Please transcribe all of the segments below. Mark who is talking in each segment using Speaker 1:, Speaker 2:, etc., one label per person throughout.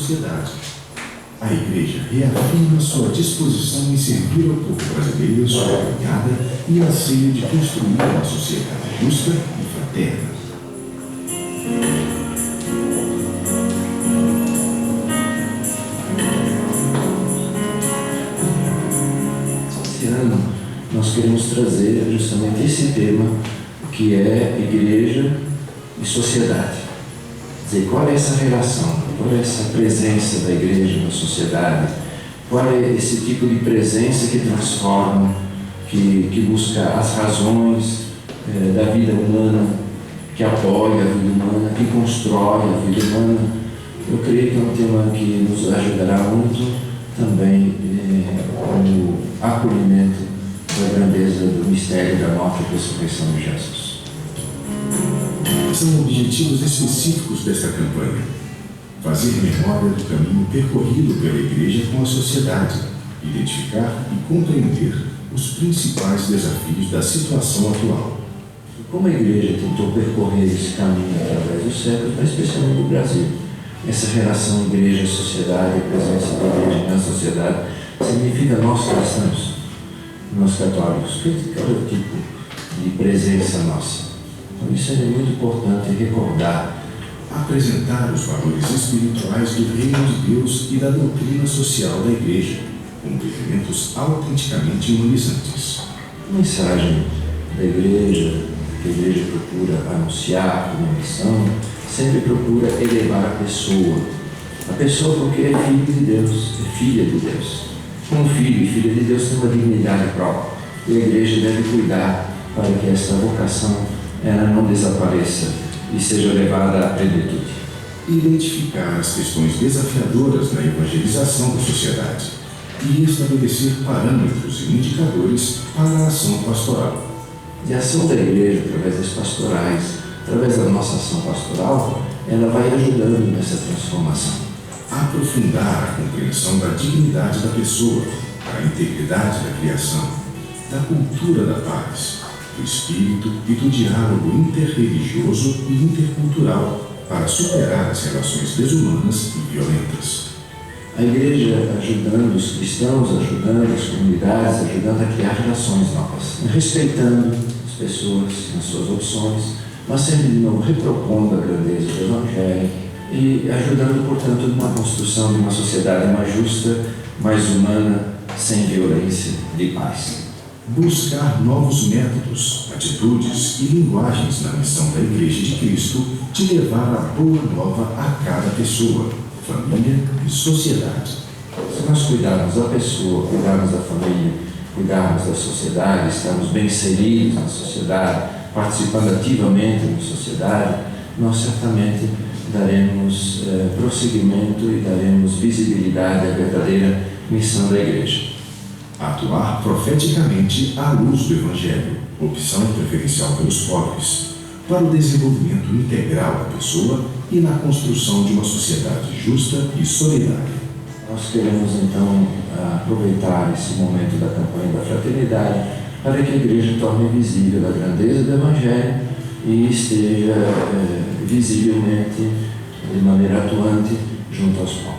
Speaker 1: sociedade. A Igreja reafirma sua disposição em servir ao povo brasileiro em sua caminhada e anseio de construir uma sociedade justa e fraterna.
Speaker 2: Esse ano nós queremos trazer justamente esse tema, que é igreja e sociedade. Quer dizer, qual é essa relação, qual é essa presença da igreja na sociedade, qual é esse tipo de presença que transforma, que busca as razões da vida humana, que apoia a vida humana, que constrói a vida humana. Eu creio que é um tema que nos ajudará muito também como acolhimento da grandeza do mistério da morte e ressurreição de Jesus.
Speaker 1: São objetivos específicos desta campanha: fazer memória do caminho percorrido pela Igreja com a sociedade, identificar e compreender os principais desafios da situação atual.
Speaker 2: Como a Igreja tentou percorrer esse caminho através dos séculos, mas especialmente no Brasil, essa relação igreja-sociedade, a presença da Igreja na sociedade, significa nós cristãos, nós católicos, qual é o tipo de presença nossa? Então isso é muito importante recordar.
Speaker 1: Apresentar os valores espirituais do Reino de Deus e da doutrina social da Igreja, como elementos autenticamente humanizantes.
Speaker 2: A mensagem da Igreja, que a Igreja procura anunciar como missão, sempre procura elevar a pessoa. A pessoa porque é filho de Deus, é filha de Deus. Um filho e filha de Deus tem uma dignidade própria. E a Igreja deve cuidar para que essa vocação ela não desapareça e seja levada à plenitude.
Speaker 1: Identificar as questões desafiadoras na evangelização da sociedade e estabelecer parâmetros e indicadores para a ação pastoral.
Speaker 2: E a ação da Igreja, através das pastorais, através da nossa ação pastoral, ela vai ajudando nessa transformação.
Speaker 1: Aprofundar a compreensão da dignidade da pessoa, da integridade da criação, da cultura da paz, do espírito e do diálogo interreligioso e intercultural para superar as relações desumanas e violentas.
Speaker 2: A Igreja ajudando os cristãos, ajudando as comunidades, ajudando a criar relações novas, respeitando as pessoas nas suas opções, mas sempre de novo repropondo a grandeza do Evangelho e ajudando, portanto, na construção de uma sociedade mais justa, mais humana, sem violência, de paz.
Speaker 1: Buscar novos métodos, atitudes e linguagens na missão da Igreja de Cristo de levar a boa nova a cada pessoa, família e sociedade.
Speaker 2: Se nós cuidarmos da pessoa, cuidarmos da família, cuidarmos da sociedade, estarmos bem inseridos na sociedade, participando ativamente na sociedade, nós certamente daremos prosseguimento e daremos visibilidade à verdadeira missão da Igreja.
Speaker 1: Atuar profeticamente à luz do Evangelho, opção preferencial pelos pobres, para o desenvolvimento integral da pessoa e na construção de uma sociedade justa e solidária.
Speaker 2: Nós queremos então aproveitar esse momento da campanha da fraternidade para que a Igreja torne visível a grandeza do Evangelho e esteja visivelmente, de maneira atuante, junto aos pobres.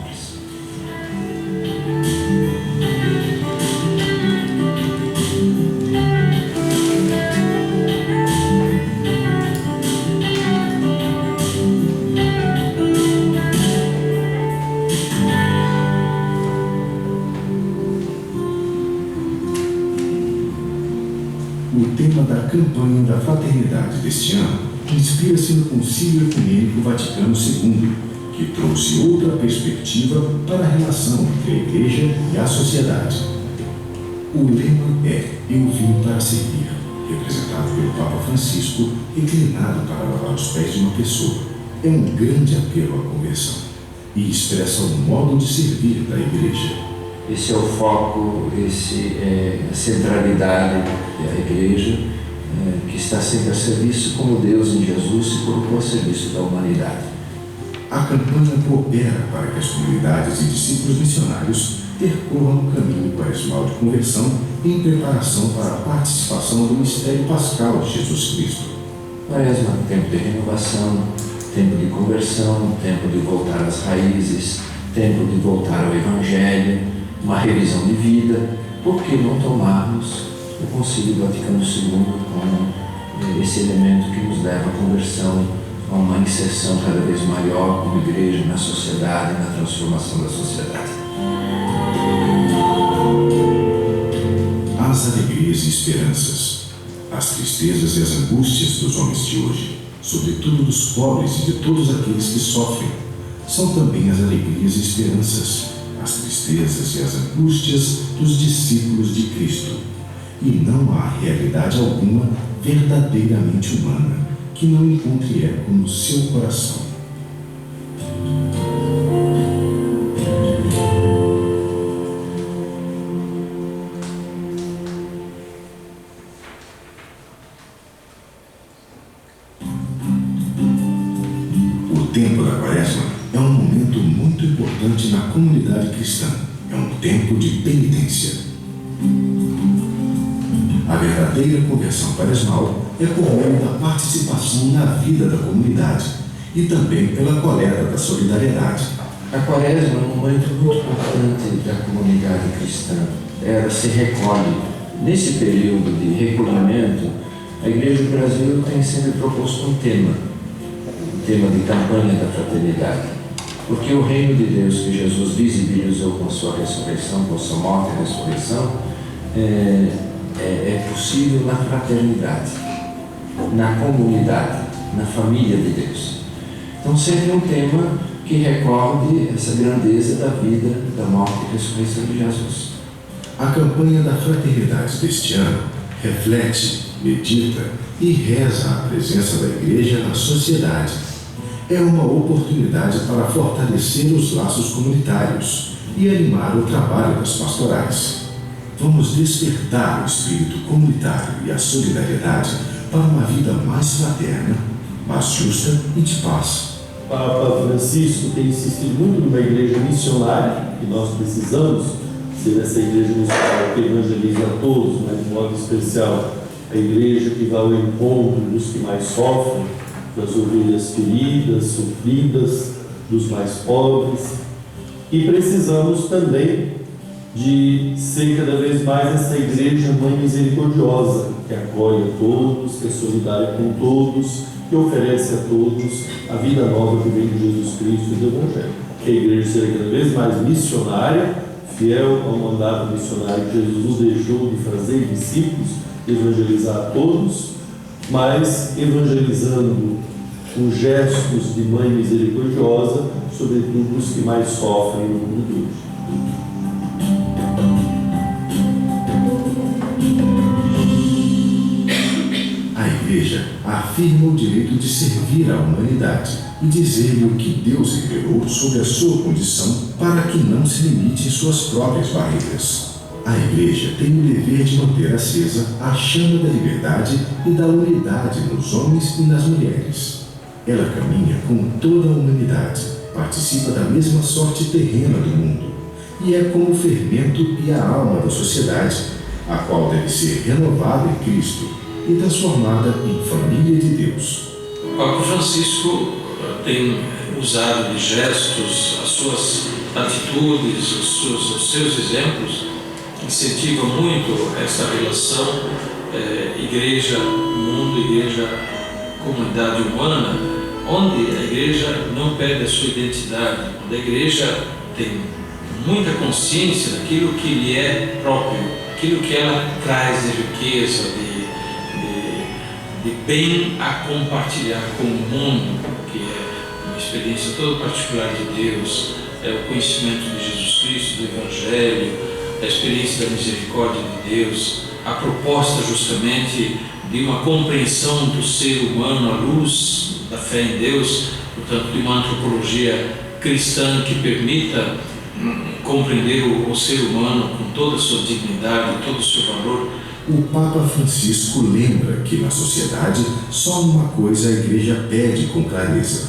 Speaker 1: O tema da campanha da fraternidade deste ano inspira-se no Concílio Ecumênico Vaticano II, que trouxe outra perspectiva para a relação entre a Igreja e a sociedade. O lema é "Eu vim para servir", representado pelo Papa Francisco, inclinado para lavar os pés de uma pessoa. É um grande apelo à conversão e expressa o modo de servir da Igreja.
Speaker 2: Esse é o foco, a centralidade da Igreja, que está sempre a serviço, como Deus em Jesus se colocou a serviço da humanidade.
Speaker 1: A campanha coopera para que as comunidades e discípulos missionários percorram o caminho quaresmal de conversão em preparação para a participação do mistério pascal de Jesus Cristo.
Speaker 2: Quaresma, tempo de renovação, tempo de conversão, tempo de voltar às raízes, tempo de voltar ao Evangelho, uma revisão de vida. Por que não tomarmos o Concílio Vaticano II como esse elemento que nos leva à conversão, a uma inserção cada vez maior como igreja na sociedade, na transformação da sociedade?
Speaker 1: As alegrias e esperanças, as tristezas e as angústias dos homens de hoje, sobretudo dos pobres e de todos aqueles que sofrem, são também as alegrias e esperanças, as tristezas e as angústias dos discípulos de Cristo. E não há realidade alguma verdadeiramente humana que não encontre eco no seu coração. O tempo da Quaresma é um momento muito importante na comunidade cristã. É um tempo de penitência. A verdadeira conversão quaresmal é por meio da participação na vida da comunidade e também pela coleta da solidariedade.
Speaker 2: A Quaresma é um momento muito importante da comunidade cristã. Ela se recolhe. Nesse período de recolhimento, a Igreja do Brasil tem sempre proposto um tema de campanha da fraternidade. Porque o reino de Deus que Jesus visibilizou com a sua ressurreição, com a sua morte e ressurreição, é possível na fraternidade, na comunidade, na família de Deus. Então sempre um tema que recorde essa grandeza da vida, da morte e ressurreição de Jesus.
Speaker 1: A campanha da fraternidade deste ano reflete, medita e reza a presença da Igreja na sociedade. É uma oportunidade para fortalecer os laços comunitários e animar o trabalho das pastorais. Vamos despertar o espírito comunitário e a solidariedade para uma vida mais fraterna, mais justa e de paz.
Speaker 3: O Papa Francisco tem insistido muito numa igreja missionária, e nós precisamos ser essa igreja missionária que evangeliza a todos, mas de modo especial a igreja que vai ao encontro dos que mais sofrem, das ovelhas feridas, sofridas, dos mais pobres. E precisamos também de ser cada vez mais essa igreja mãe misericordiosa, que acolhe a todos, que é solidária com todos, que oferece a todos a vida nova que vem de Jesus Cristo e do Evangelho. Que a igreja seja cada vez mais missionária, fiel ao mandato missionário que Jesus nos deixou de fazer discípulos, de evangelizar a todos, mas evangelizando com gestos de mãe misericordiosa, sobretudo os que mais sofrem no mundo de hoje.
Speaker 1: A Igreja afirma o direito de servir à humanidade e dizer-lhe o que Deus revelou sobre a sua condição para que não se limite em suas próprias barreiras. A Igreja tem o dever de manter acesa a chama da liberdade e da unidade nos homens e nas mulheres. Ela caminha com toda a humanidade, participa da mesma sorte terrena do mundo e é como o fermento e a alma da sociedade, a qual deve ser renovada em Cristo e transformada em família de Deus.
Speaker 4: O Papa Francisco tem usado de gestos, as suas atitudes, os seus exemplos, incentiva muito essa relação igreja-mundo, igreja-comunidade humana, onde a igreja não perde a sua identidade, onde a igreja tem muita consciência daquilo que lhe é próprio, aquilo que ela traz de riqueza, de bem a compartilhar com o mundo, que é uma experiência toda particular de Deus, é o conhecimento de Jesus Cristo, do Evangelho, a experiência da misericórdia de Deus, a proposta justamente de uma compreensão do ser humano à luz da fé em Deus, portanto de uma antropologia cristã que permita compreender o ser humano com toda a sua dignidade, todo o seu valor.
Speaker 1: O Papa Francisco lembra que na sociedade só uma coisa a Igreja pede com clareza: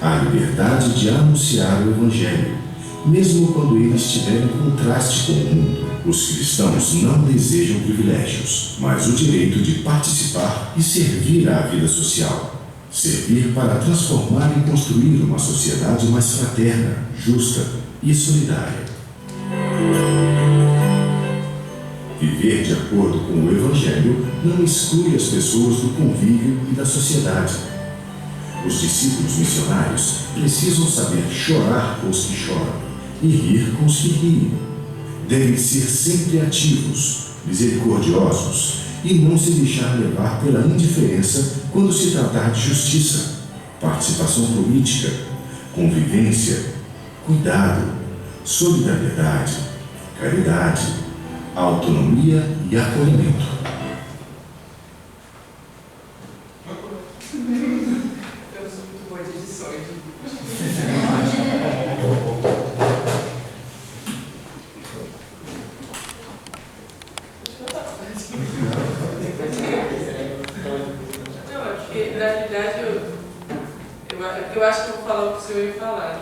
Speaker 1: a liberdade de anunciar o Evangelho, mesmo quando ele estiver em contraste com o mundo. Os cristãos não desejam privilégios, mas o direito de participar e servir à vida social. Servir para transformar e construir uma sociedade mais fraterna, justa, e solidária. Viver de acordo com o Evangelho não exclui as pessoas do convívio e da sociedade. Os discípulos missionários precisam saber chorar com os que choram e rir com os que riem. Devem ser sempre ativos, misericordiosos e não se deixar levar pela indiferença quando se tratar de justiça, participação política, convivência, cuidado, solidariedade, caridade, autonomia e acolhimento.
Speaker 5: Eu sou muito boa de edições. Não, é porque, na realidade, eu acho que eu vou falar o que o senhor ia falar.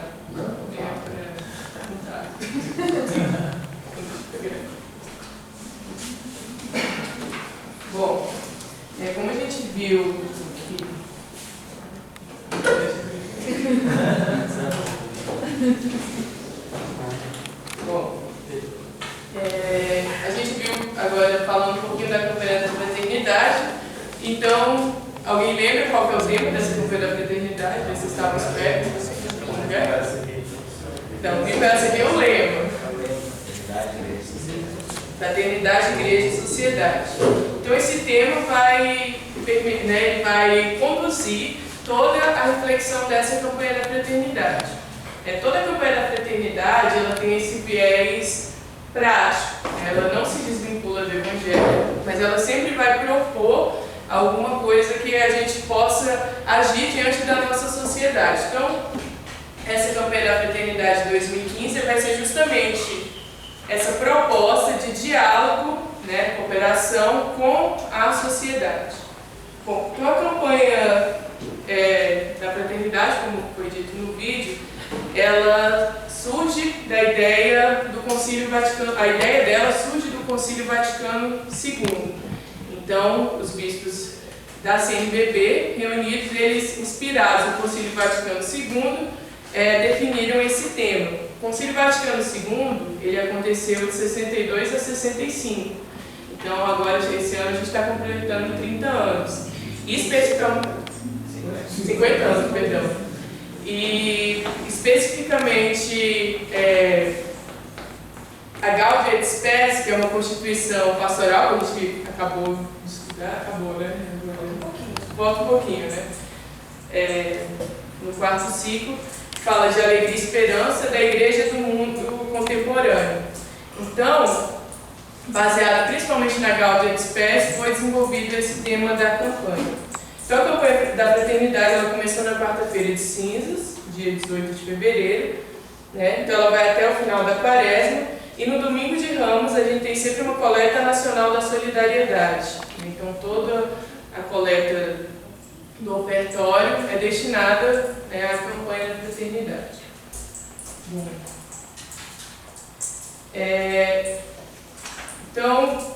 Speaker 5: Bom, como a gente viu que... Bom, a gente viu agora falando um pouquinho da campanha da fraternidade. Então, alguém lembra qual que é o tema dessa campanha da fraternidade? Vocês estavam espertos? Como é? Então, o tema era seguir o lema. Fraternidade, igreja e sociedade. Então, esse tema vai conduzir toda a reflexão dessa campanha da fraternidade. Toda a campanha da fraternidade ela tem esse viés prático, ela não se desvincula do Evangelho, mas ela sempre vai propor alguma coisa que a gente possa agir diante da nossa sociedade. Então, essa campanha da fraternidade 2015 vai ser justamente essa proposta de diálogo, cooperação com a sociedade. Bom, então a campanha da fraternidade, como foi dito no vídeo, ela surge da ideia do Concílio Vaticano, a ideia dela surge do Concílio Vaticano II. Então, os bispos da CNBB, reunidos, eles, inspirados no Concílio Vaticano II, definiram esse tema. O Concílio Vaticano II, ele aconteceu de 62 a 65. Então, agora, esse ano, a gente está completando 30 anos. Especificamente... 50 anos, perdão. E, especificamente, a Gaudium et Spes, que é uma constituição pastoral, que a gente acabou de estudar, né? Volta um pouquinho, né? No quarto ciclo, fala de alegria e esperança da igreja do mundo contemporâneo. Então, baseado principalmente na Gaudium et Spes, foi desenvolvido esse tema da campanha. Então, a campanha da fraternidade ela começou na quarta-feira de cinzas, dia 18 de fevereiro, né? Então ela vai até o final da quaresma, e no domingo de Ramos a gente tem sempre uma coleta nacional da solidariedade. Então toda a coleta do ofertório é destinada à campanha da fraternidade. Bom. Então,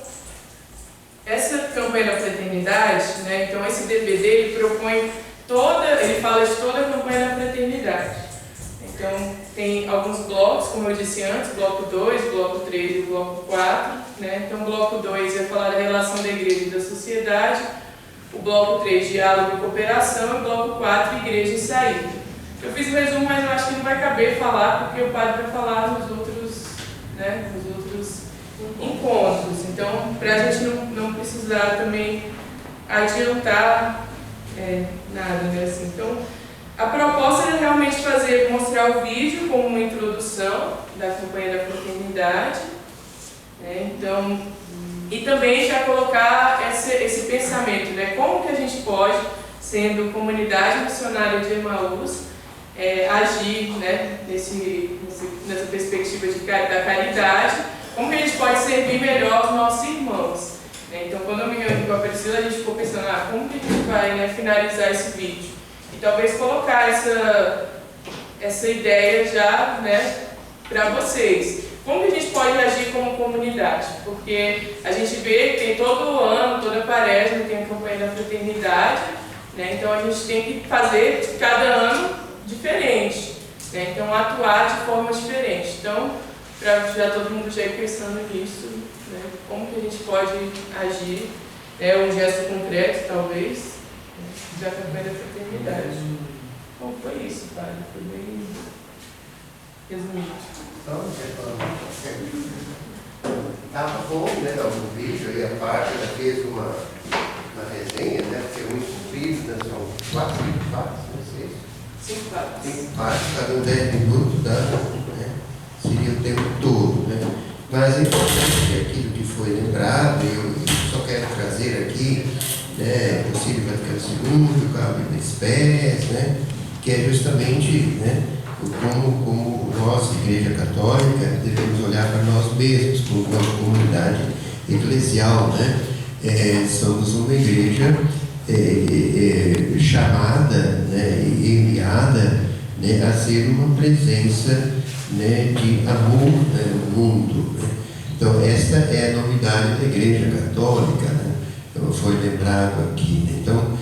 Speaker 5: essa campanha da fraternidade, então esse DVD ele propõe ele fala de toda a campanha da fraternidade. Então, tem alguns blocos, como eu disse antes, bloco 2, bloco 3 e bloco 4. Então, o bloco 2 vai falar da relação da igreja e da sociedade, o bloco 3, diálogo e cooperação, e o bloco 4, igreja e saída. Eu fiz o resumo, mas eu acho que não vai caber falar, porque o padre vai falar nos outros encontros. Então, para a gente não precisar também adiantar nada, assim. Então, a proposta era realmente mostrar o vídeo como uma introdução da campanha da fraternidade, então, e também já colocar esse pensamento, como que a gente pode, sendo comunidade missionária de Emaús, agir nessa perspectiva da caridade, como que a gente pode servir melhor os nossos irmãos. Então, quando eu me reuni com a Priscila, a gente ficou pensando, como que a gente vai finalizar esse vídeo? E talvez colocar essa ideia já para vocês. Como que a gente pode agir como comunidade? Porque a gente vê que tem todo ano, toda quaresma, tem a campanha da fraternidade, então a gente tem que fazer cada ano diferente. né? Então, atuar de forma diferente. Então, para já todo mundo já ir pensando nisso, né? Como que a gente pode agir, né? Um gesto concreto, talvez, né? Da campanha da fraternidade. Bom, foi isso, padre. Foi bem resumido.
Speaker 6: Estava bom, né, o vídeo e a página fez uma resenha, né, porque é muito comprido, né, são 4, 5 partes, não sei.
Speaker 5: 5 partes.
Speaker 6: 5 partes, cada 10 minutos, né, seria o tempo todo, né. Mas é importante que aquilo que foi lembrado, eu só quero trazer aqui, né, o Concílio Vaticano II, o Gaudium et Spes, né, que é justamente, né, como nós, Igreja Católica, devemos olhar para nós mesmos, como uma comunidade eclesial, né? Somos uma igreja chamada, né, e enviada, né, a ser uma presença, né, de amor, né, no mundo. Né? Então, esta é a novidade da Igreja Católica, né? Então, foi lembrado aqui. Né? Então,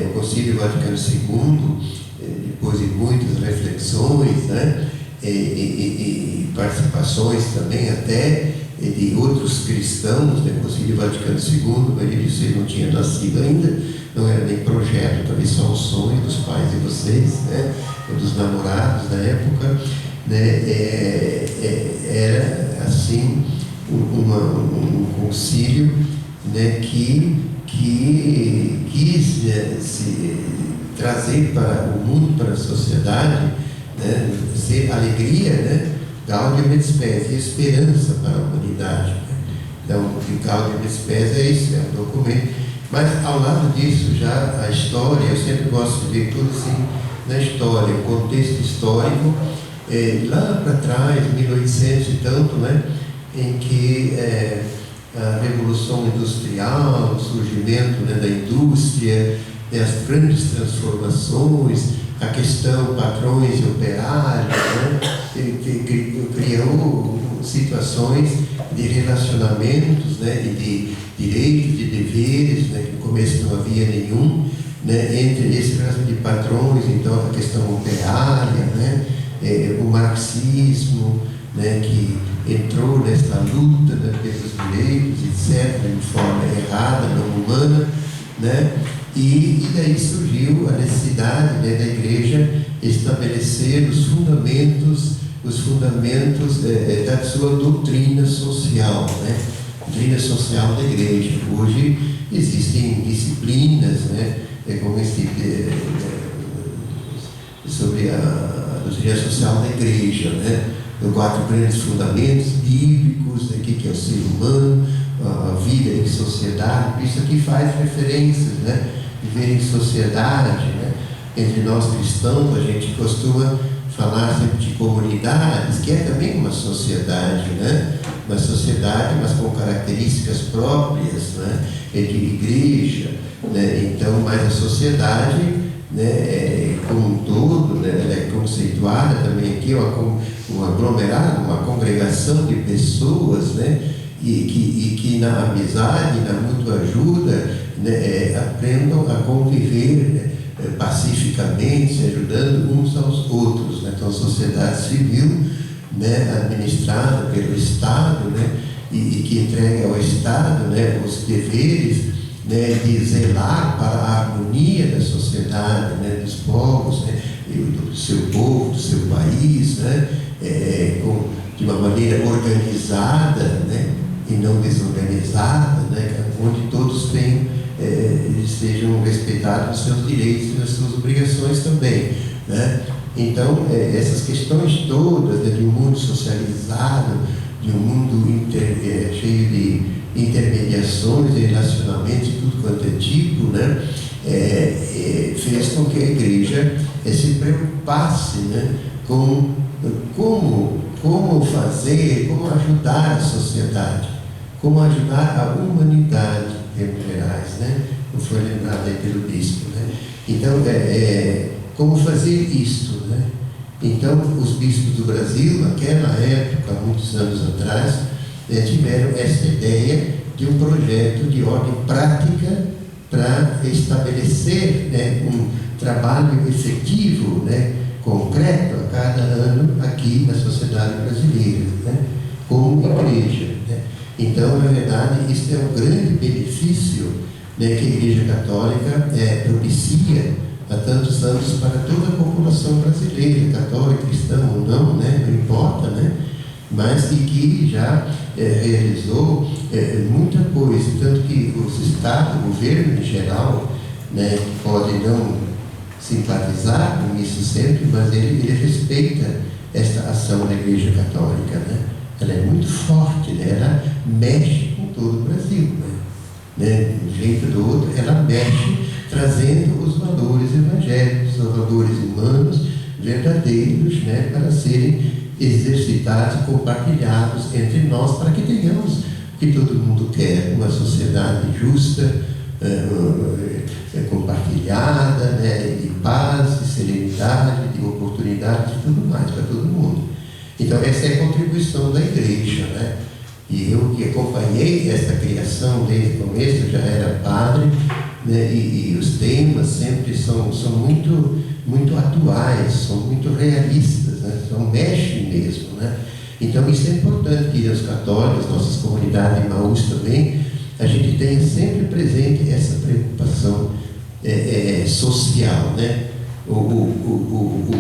Speaker 6: o Concílio Vaticano II, depois de muitas reflexões, né, e participações também até de outros cristãos, né, o Concílio Vaticano II, Maria de Você não tinha nascido ainda, não era nem projeto, talvez só um sonho dos pais de vocês, né, ou dos namorados na época, né, era assim um concílio, né, que quis, né, se trazer para o mundo, para a sociedade, né, ser alegria, né, Gaudium et Spes, e esperança para a humanidade. Né? Então, o Gaudium et Spes é isso, é um documento. Mas, ao lado disso, já a história, eu sempre gosto de ver tudo assim na história, o contexto histórico, lá para trás, 1800 e tanto, né, em que a Revolução Industrial, o surgimento, né, da indústria, as grandes transformações, a questão patrões e operários, né, que criou situações de relacionamentos, né, e de direitos, de deveres, né, que no começo não havia nenhum, né, entre esse caso de patrões, então a questão operária, né, o marxismo, né, que entrou nessa luta, né, pelos direitos, etc., de forma errada, não humana, né. E daí surgiu a necessidade, né, da Igreja estabelecer os fundamentos da sua doutrina social, né? Doutrina social da Igreja. Hoje existem disciplinas, né, como sobre a doutrina social da Igreja, né? 4 grandes fundamentos bíblicos, né, que é o ser humano, a vida em sociedade. Isso aqui faz referências, né? Viver em sociedade, né? Entre nós cristãos, a gente costuma falar sempre de comunidades, que é também uma sociedade, né? Uma sociedade, mas com características próprias, né? De igreja, né? Então, mas a sociedade, né, como um todo, né, ela é conceituada também aqui, um aglomerado, uma congregação de pessoas, né? E que na amizade, na mútua ajuda, né, aprendam a conviver, né, pacificamente, se ajudando uns aos outros. Né? Então, a sociedade civil, né, administrada pelo Estado, né, e que entrega ao Estado, né, os deveres, né, de zelar para a harmonia da sociedade, né, dos povos, né, do seu povo, do seu país, né, de uma maneira organizada, né, e não desorganizada, né, onde todos sejam respeitados os seus direitos e as suas obrigações também, né? Então, essas questões todas, né, de um mundo socializado, de um mundo cheio de intermediações, de relacionamentos e tudo quanto é tipo, né, fez com que a Igreja se preocupasse, né, com como fazer, como ajudar a sociedade, como ajudar a humanidade, em termos gerais, né? Como foi lembrado aí pelo bispo, né? Então, como fazer isto, né? Então, os bispos do Brasil, naquela época, muitos anos atrás, tiveram essa ideia de um projeto de ordem prática para estabelecer, né, um trabalho efetivo, né, concreto a cada ano aqui na sociedade brasileira, né? Como igreja, né? Então, na verdade, isso é um grande benefício, né, que a Igreja Católica propicia há tantos anos para toda a população brasileira, católica, cristã ou não, né? Não importa, né? Mas e que já realizou muita coisa, tanto que os estados, o governo em geral, né, pode não simpatizar com isso sempre, mas ele respeita esta ação da Igreja Católica, né? Ela é muito forte, né? Ela mexe com todo o Brasil, né? De um jeito ou do outro, ela mexe trazendo os valores evangélicos, os valores humanos verdadeiros, né? Para serem exercitados e compartilhados entre nós, para que tenhamos o que todo mundo quer, uma sociedade justa, compartilhada, né, de paz, de serenidade, de oportunidade e tudo mais para todo mundo. Então essa é a contribuição da igreja, né? E eu que acompanhei essa criação desde o começo, eu já era padre, né? E os temas sempre são muito atuais, são muito realistas, né? Mexem mesmo, né? Então isso é importante que os católicos, nossas comunidades de Maús também, a gente tenha sempre presente essa preocupação social, né? O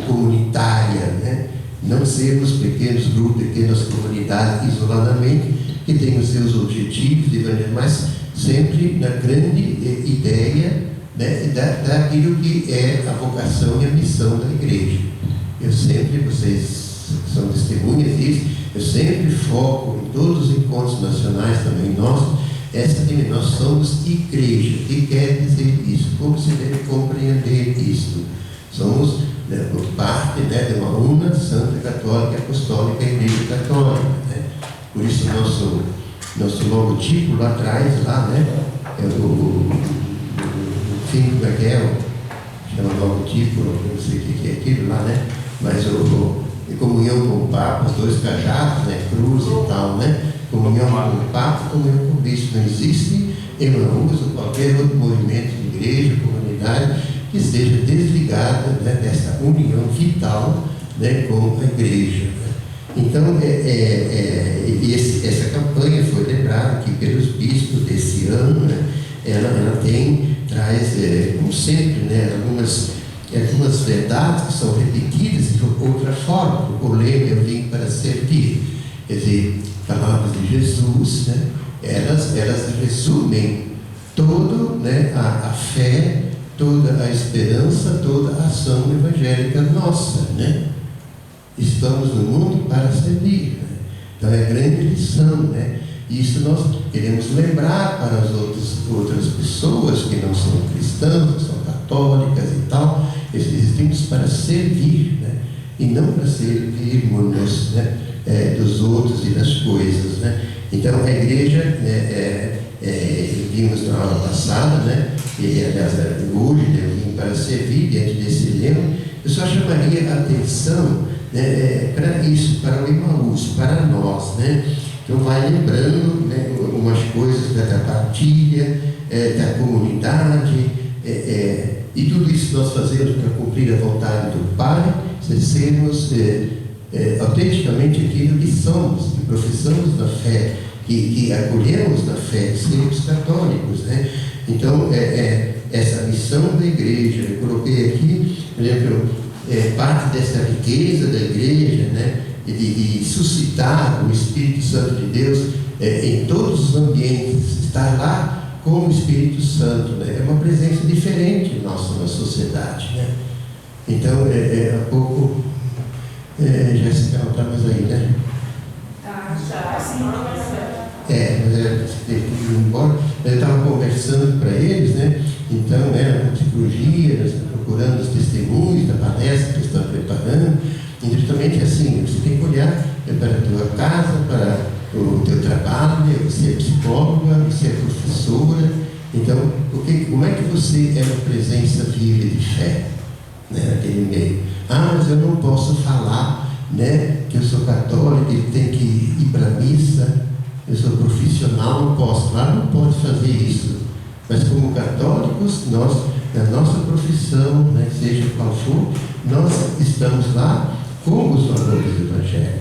Speaker 6: comunitária, né? Não sermos pequenos grupos, pequenas comunidades isoladamente, que têm os seus objetivos, mas sempre na grande ideia, né, daquilo que é a vocação e a missão da igreja. Eu sempre, vocês são testemunhas disso, eu sempre foco em todos os encontros nacionais também nossos, nós somos igreja. O que quer dizer isso? Como se deve compreender isso? Somos, né, parte, né, de uma una, santa, católica, apostólica, igreja católica, né? Por isso nosso logotipo lá atrás, lá, né, é enfim, como é que é? Chama logotipo, não sei o que é aquilo lá, né? Mas em comunhão com o Papa, os dois cajados, né, cruz e tal, né? Comunhão com o Papa, comunhão com o Bispo. Não existe Emaús ou qualquer outro movimento de igreja, comunidade, que esteja desligada, né, dessa união vital, né, com a igreja, né? Então, essa campanha foi lembrada aqui pelos bispos desse ano, né? Ela traz, como sempre, né, algumas verdades que são repetidas de outra forma. O lema "eu vim para servir", quer dizer, palavras de Jesus, né? Elas resumem todo, né, a fé, toda a esperança, toda a ação evangélica nossa, né? Estamos no mundo para servir, né? Então é a grande lição, né? Isso nós queremos lembrar para as outras pessoas que não são cristãs, que são católicas e tal. Existimos para servir, né? E não para servirmos, né, dos outros e das coisas, né? Então a igreja, vimos na aula passada, né? E aliás, hoje, né, eu vim para servir dentro desse lema. Eu só chamaria a atenção, né, para isso, para o Emaús, para nós, né? Então vai lembrando, né, umas coisas da partilha, da comunidade, e tudo isso nós fazemos para cumprir a vontade do Pai, sermos autenticamente aquilo que somos, que professamos na fé, que acolhemos na fé, sermos católicos, né? Então, essa missão da igreja, eu coloquei aqui, por exemplo, parte dessa riqueza da igreja, né, de suscitar o Espírito Santo de Deus em todos os ambientes, estar lá com o Espírito Santo, né? É uma presença diferente nossa na sociedade, né? Então, há pouco, Jéssica não está mais aí, né?
Speaker 5: Tá, sim.
Speaker 6: Mas teve que ir embora. Eu estava conversando para eles, né? Então, na psicologia, nós estamos procurando os testemunhos da palestra que estão preparando. E justamente assim, você tem que olhar para a tua casa, para o teu trabalho, você é psicóloga, você é professora. Então, como é que você é uma presença viva de fé, né, naquele meio? Mas eu não posso falar, né, que eu sou católico e tenho que ir para a missa, eu sou profissional, não posso. Não pode fazer isso. Mas como católicos, nós na nossa profissão, né, seja qual for, nós estamos lá com os valores do Evangelho,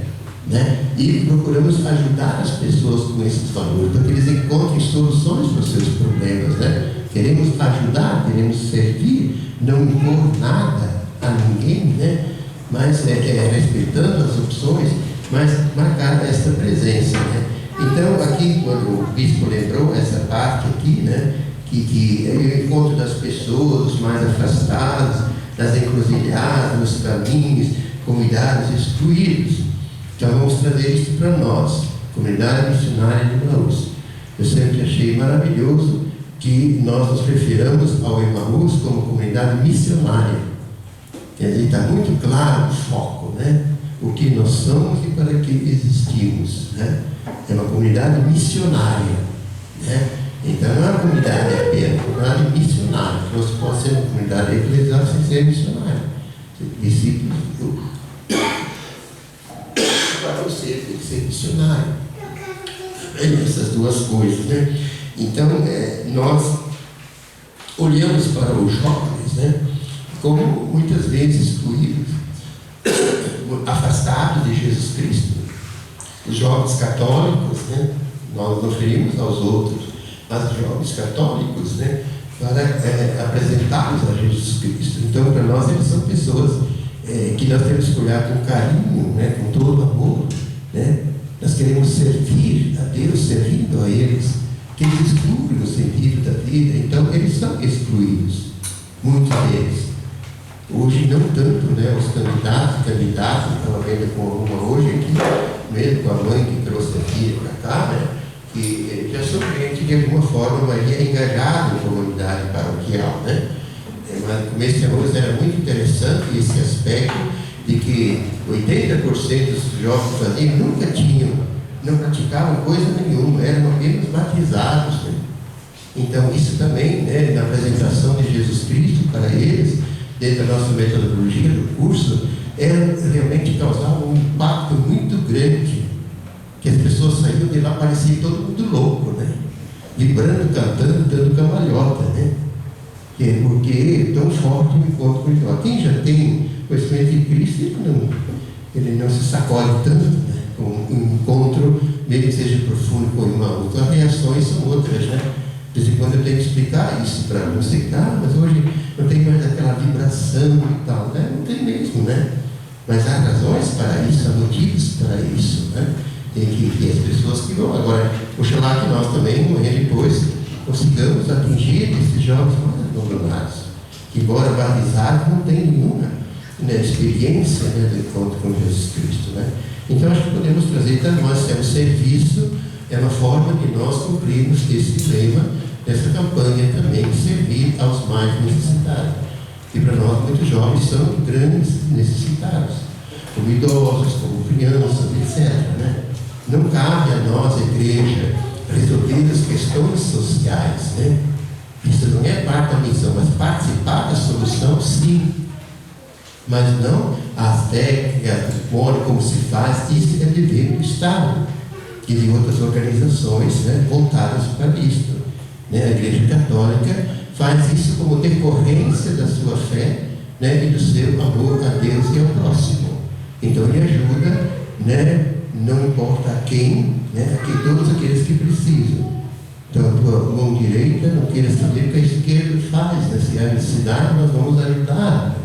Speaker 6: né? E procuramos ajudar as pessoas com esses valores, para que eles encontrem soluções para os seus problemas, né? Queremos ajudar, queremos servir, não impor nada a ninguém, né? Mas respeitando as opções, mas marcar esta presença, né? Então, aqui, quando o bispo lembrou essa parte aqui, né, que é o encontro das pessoas, os mais afastados, nas encruzilhadas, nos caminhos, comunidades excluídos. Então, vamos trazer isso para nós, comunidade missionária de Emaús. Eu sempre achei maravilhoso que nós nos referamos ao Emaús como comunidade missionária. Quer dizer, está muito claro o foco, né? O que nós somos e para que existimos, né? É uma comunidade missionária, né? Então não é uma comunidade apenas, é uma comunidade missionária. Não se pode ser uma comunidade eclesial sem ser missionária. Discípulos do para você tem que ser missionário. Essas duas coisas, né? Então nós olhamos para os jovens, né, como muitas vezes excluídos, afastados de Jesus Cristo. Os jovens católicos, né, nós nos referimos aos outros, mas os jovens católicos, né, para apresentá-los a Jesus Cristo. Então, para nós, eles são pessoas que nós temos que olhar com carinho, né, com todo amor, né? Nós queremos servir a Deus, servindo a eles, que eles excluem no sentido da vida. Então, eles são excluídos, muitos deles. Hoje não tanto, né, os candidatos, estava vendo com uma hoje aqui, mesmo com a mãe que trouxe a filha para cá, né, que já são gente de alguma forma, mas é engajado em comunidade paroquial, né. Mas no começo de agosto era muito interessante esse aspecto de que 80% dos jovens que faziam nunca tinham, não praticavam coisa nenhuma, eram apenas batizados, né. Então isso também, né, na apresentação de Jesus Cristo para eles, dentro da nossa metodologia do curso, realmente causava um impacto muito grande, que as pessoas saíam de lá, parecia todo mundo louco, né? Vibrando, cantando, dando cambalhota, né? Porque é tão forte o encontro com Deus. Quem já tem conhecimento de Cristo, ele não se sacode tanto, né? Com um encontro, mesmo que seja profundo com o irmão. Então as reações são outras, né? De vez em quando eu tenho que explicar isso para você, mas hoje não tem mais aquela vibração e tal, né? Não tem mesmo, né? Mas há razões para isso, há motivos para isso, né? Tem que ter as pessoas que vão. Agora, oxalá que nós também, amanhã depois, consigamos atingir esses jovens mais abandonados, que embora batizados não tem nenhuma, né, experiência, né, do encontro com Jesus Cristo, né? Então acho que podemos trazer para nós, o serviço é uma forma de nós cumprirmos esse lema dessa campanha também, de servir aos mais necessitados. E para nós, muitos jovens são grandes necessitados, como idosos, como crianças, etc., né? Não cabe a nós, a igreja, resolver as questões sociais, né? Isso não é parte da missão, mas participar da solução, sim. Mas não as técnicas, o modo como se faz, isso é dever do Estado e de outras organizações, né, voltadas para isto. Né? A Igreja Católica faz isso como decorrência da sua fé, né, e do seu amor a Deus e ao próximo. Então ele ajuda, né, não importa a quem, né, a todos aqueles que precisam. Então a tua mão direita não queira saber o que a esquerda faz, né? Se há necessidade, nós vamos ajudar